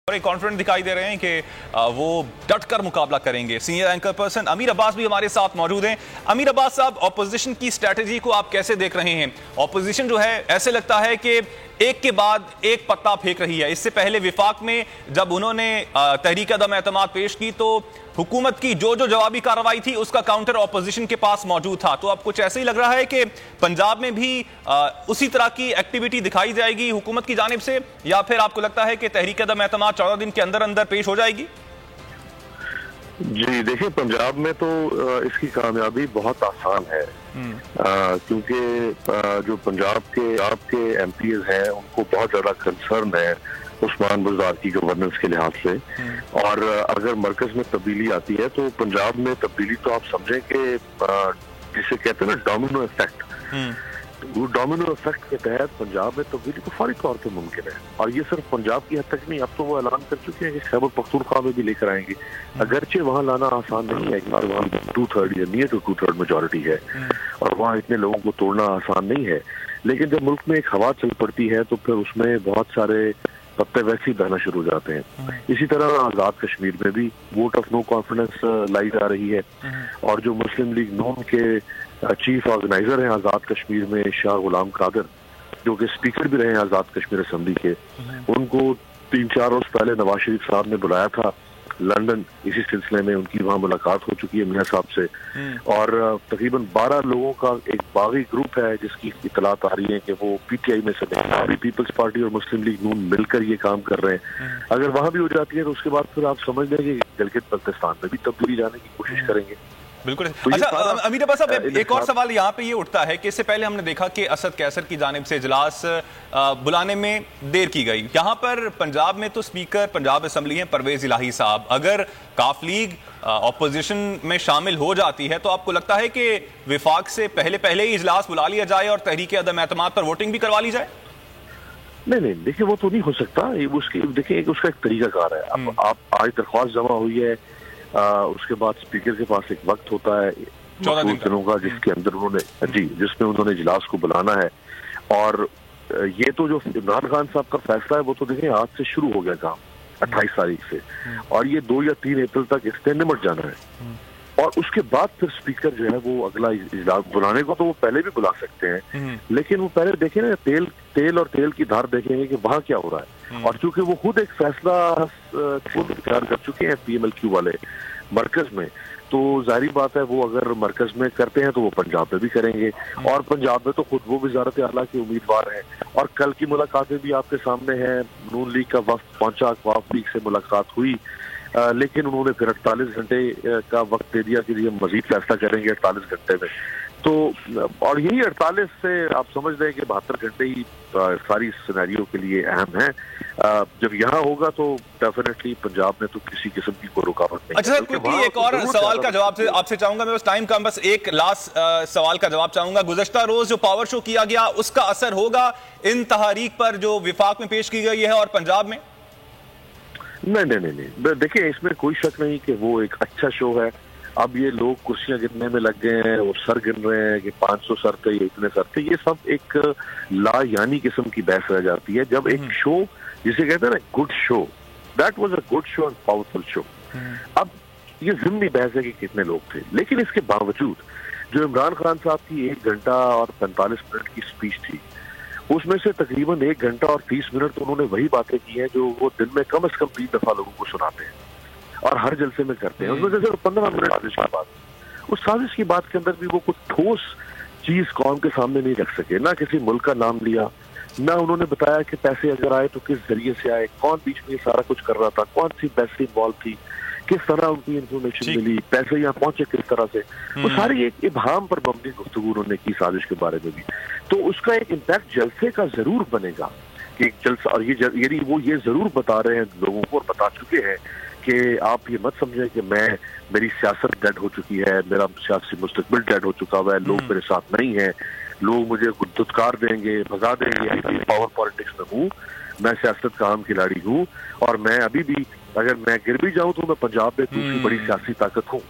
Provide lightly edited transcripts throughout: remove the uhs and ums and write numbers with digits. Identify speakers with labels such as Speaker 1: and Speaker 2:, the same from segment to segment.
Speaker 1: اور ایک کانفیڈنٹ دکھائی دے رہے ہیں کہ وہ ڈٹ کر مقابلہ کریں گے۔ سینئر اینکر پرسن امیر عباس بھی ہمارے ساتھ موجود ہیں۔ امیر عباس صاحب، اپوزیشن کی اسٹریٹجی کو آپ کیسے دیکھ رہے ہیں؟ اپوزیشن جو ہے ایسے لگتا ہے کہ ایک کے بعد ایک پتا پھینک رہی ہے۔ اس سے پہلے وفاق میں جب انہوں نے تحریک عدم اعتماد پیش کی تو حکومت کی جو جوابی کارروائی تھی اس کا کاؤنٹر اپوزیشن کے پاس موجود تھا، تو اب کچھ ایسے ہی لگ رہا ہے کہ پنجاب میں بھی اسی طرح کی ایکٹیویٹی دکھائی جائے گی حکومت کی جانب سے، یا پھر آپ کو لگتا ہے کہ تحریک عدم اعتماد 14 دن کے اندر اندر پیش ہو جائے گی؟
Speaker 2: جی دیکھیں، پنجاب میں تو اس کی کامیابی بہت آسان ہے، کیونکہ جو پنجاب کے آپ کے ایم پیز ہیں ان کو بہت زیادہ کنسرن ہے عثمان بزدار کی گورننس کے لحاظ سے، اور اگر مرکز میں تبدیلی آتی ہے تو پنجاب میں تبدیلی تو آپ سمجھیں کہ جسے کہتے ہیں نا ڈومینو ایفیکٹ، ڈومینو ایفیکٹ کے تحت پنجاب میں تبدیلی تو فوری طور پہ ممکن ہے۔ اور یہ صرف پنجاب کی حد تک نہیں، اب تو وہ اعلان کر چکے ہیں کہ خیبر پختونخوا میں بھی لے کر آئیں گے، اگرچہ وہاں لانا آسان نہیں ہے، وہاں 2/3 یا نیئر ٹو 2/3 میجورٹی ہے اور وہاں اتنے لوگوں کو توڑنا آسان نہیں ہے، لیکن جب ملک میں ایک ہوا چل پڑتی ہے تو پھر اس میں بہت سارے پتے ویسے ہی بہنا شروع ہو جاتے ہیں۔ اسی طرح آزاد کشمیر میں بھی ووٹ آف نو کانفیڈنس لائی جا رہی ہے، اور جو مسلم لیگ نون کے چیف آرگنائزر ہیں آزاد کشمیر میں شاہ غلام قادر، جو کہ اسپیکر بھی رہے ہیں آزاد کشمیر اسمبلی کے، ان کو 3-4 روز پہلے نواز شریف صاحب نے بلایا تھا لندن، اسی سلسلے میں ان کی وہاں ملاقات ہو چکی ہے میاں صاحب سے، اور تقریباً 12 لوگوں کا ایک باغی گروپ ہے جس کی اطلاعات آ رہی ہیں کہ وہ پی ٹی آئی میں سے نہیں، پیپلز پارٹی اور مسلم لیگ نون مل کر یہ کام کر رہے ہیں۔ اگر وہاں بھی ہو جاتی ہے تو اس کے بعد پھر آپ سمجھ لیں کہ گلگت بلتستان میں بھی تبدیلی جانے کی کوشش کریں گے۔
Speaker 1: بالکل۔ اچھا امیر عباس صاحب، ایک اور سوال یہاں پہ یہ اٹھتا ہے کہ اس سے پہلے ہم نے دیکھا کہ اسد قیصر کی جانب سے اجلاس بلانے میں دیر کی گئی، یہاں پر پنجاب میں تو اسپیکر پنجاب اسمبلی ہیں پرویز الہی صاحب، اگر کاف لیگ اپوزیشن میں شامل ہو جاتی ہے تو آپ کو لگتا ہے کہ وفاق سے پہلے ہی اجلاس بلا لیا جائے اور تحریک عدم اعتماد پر ووٹنگ بھی کروا لی جائے؟
Speaker 2: نہیں دیکھیں، وہ تو نہیں ہو سکتا، دیکھیں اس کا ایک طریقہ کار ہے۔ اب آپ آج درخواست جمع ہوئی ہے، اس کے بعد اسپیکر کے پاس ایک وقت ہوتا ہے 14 دنوں کا جس کے اندر جس میں انہوں نے اجلاس کو بلانا ہے، اور یہ تو جو عمران خان صاحب کا فیصلہ ہے وہ تو دیکھیں آج سے شروع ہو گیا کام 28 تاریخ سے، اور یہ 2 یا 3 اپریل تک اس نے نمٹ جانا ہے، اور اس کے بعد پھر اسپیکر جو ہے وہ اگلا اجلاس بلانے کو تو وہ پہلے بھی بلا سکتے ہیں، لیکن وہ پہلے دیکھیں نا تیل اور تیل کی دھار دیکھیں گے کہ وہاں کیا ہو رہا ہے، اور چونکہ وہ خود ایک فیصلہ خود اختیار کر چکے ہیں پی ایم ایل کیو والے مرکز میں، تو ظاہری بات ہے وہ اگر مرکز میں کرتے ہیں تو وہ پنجاب میں بھی کریں گے، اور پنجاب میں تو خود وہ وزارت اعلیٰ کے امیدوار ہیں، اور کل کی ملاقاتیں بھی آپ کے سامنے ہیں، نون لیگ کا وفد پہنچا، اقواف لیگ سے ملاقات ہوئی، لیکن انہوں نے پھر 48 گھنٹے کا وقت دے دیا کہ یہ مزید فیصلہ کریں گے 48 گھنٹے میں، تو اور یہی 48 سے آپ سمجھ لیں کہ 72 گھنٹے ہی ساری سینیریو کے لیے اہم ہیں۔ جب یہاں ہوگا تو ڈیفینیٹلی پنجاب میں تو کسی قسم کی کوئی رکاوٹ نہیں۔
Speaker 1: اچھا کوئی ایک اور سوال کا جواب آپ سے چاہوں گا، میں بس ٹائم کا بس ایک لاسٹ سوال کا جواب چاہوں گا، گزشتہ روز جو پاور شو کیا گیا اس کا اثر ہوگا ان تحریک پر جو وفاق میں پیش کی گئی ہے اور پنجاب میں؟
Speaker 2: نہیں دیکھیں، اس میں کوئی شک نہیں کہ وہ ایک اچھا شو ہے۔ اب یہ لوگ کرسیاں گننے میں لگ گئے ہیں اور سر گن رہے ہیں کہ 500 سر تھے یا اتنے سر تھے، یہ سب ایک لا یعنی قسم کی بحث رہ جاتی ہے جب ایک شو جسے کہتے ہیں نا good show, that was a good show and powerful show. اب یہ ضمنی بحث ہے کہ کتنے لوگ تھے، لیکن اس کے باوجود جو عمران خان صاحب کی 1 گھنٹہ اور 45 منٹ کی اسپیچ تھی، اس میں سے تقریباً 1 گھنٹہ اور 30 منٹ تو انہوں نے وہی باتیں کی ہیں جو وہ دن میں کم از کم 3 دفعہ لوگوں کو سناتے ہیں اور ہر جلسے میں کرتے ہیں، اس میں سے صرف 15 منٹ سازش کی بات، اس سازش کی بات کے اندر بھی وہ کچھ ٹھوس چیز قوم کے سامنے نہیں رکھ سکے، نہ کسی ملک کا نام لیا، نہ انہوں نے بتایا کہ پیسے اگر آئے تو کس ذریعے سے آئے، کون بیچ میں یہ سارا کچھ کر رہا تھا، کون سی پیسے انوالو تھی، کس طرح ان کی انفارمیشن ملی، پیسے یہاں پہنچے کس طرح سے، وہ ساری ایک ابہام پر مبنی گفتگو انہوں نے کی سازش کے بارے میں بھی، تو اس کا ایک امپیکٹ جلسے کا ضرور بنے گا کہ ایک جلسہ، اور یعنی وہ یہ ضرور بتا رہے ہیں لوگوں کو اور بتا چکے ہیں کہ آپ یہ مت سمجھیں کہ میری سیاست ڈیڈ ہو چکی ہے، میرا سیاسی مستقبل ڈیڈ ہو چکا ہوا ہے، لوگ میرے ساتھ نہیں ہیں، لوگ مجھے دھتکار دیں گے، بھگا دیں گے، پاور پالیٹکس میں ہوں، میں سیاست کا عام کھلاڑی ہوں، اور میں ابھی بھی اگر میں گر بھی جاؤں تو میں پنجاب میں دوسری بڑی سیاسی طاقت ہوں۔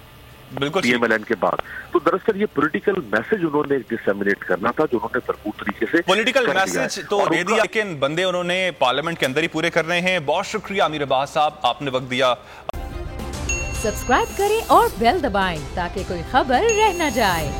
Speaker 1: بالکل
Speaker 2: PMLN کے بعد. تو دراصل یہ پولیٹیکل میسج انہوں نے ڈسیمینیٹ کرنا تھا جو انہوں نے بھرپور طریقے سے
Speaker 1: پولیٹیکل میسج تو دے دیا, لیکن بندے انہوں نے پارلیمنٹ کے اندر ہی پورے کرنے ہیں. بہت شکریہ امیر عباس صاحب, آپ نے وقت دیا.
Speaker 3: سبسکرائب کریں اور بیل دبائیں تاکہ کوئی خبر رہ نہ جائے.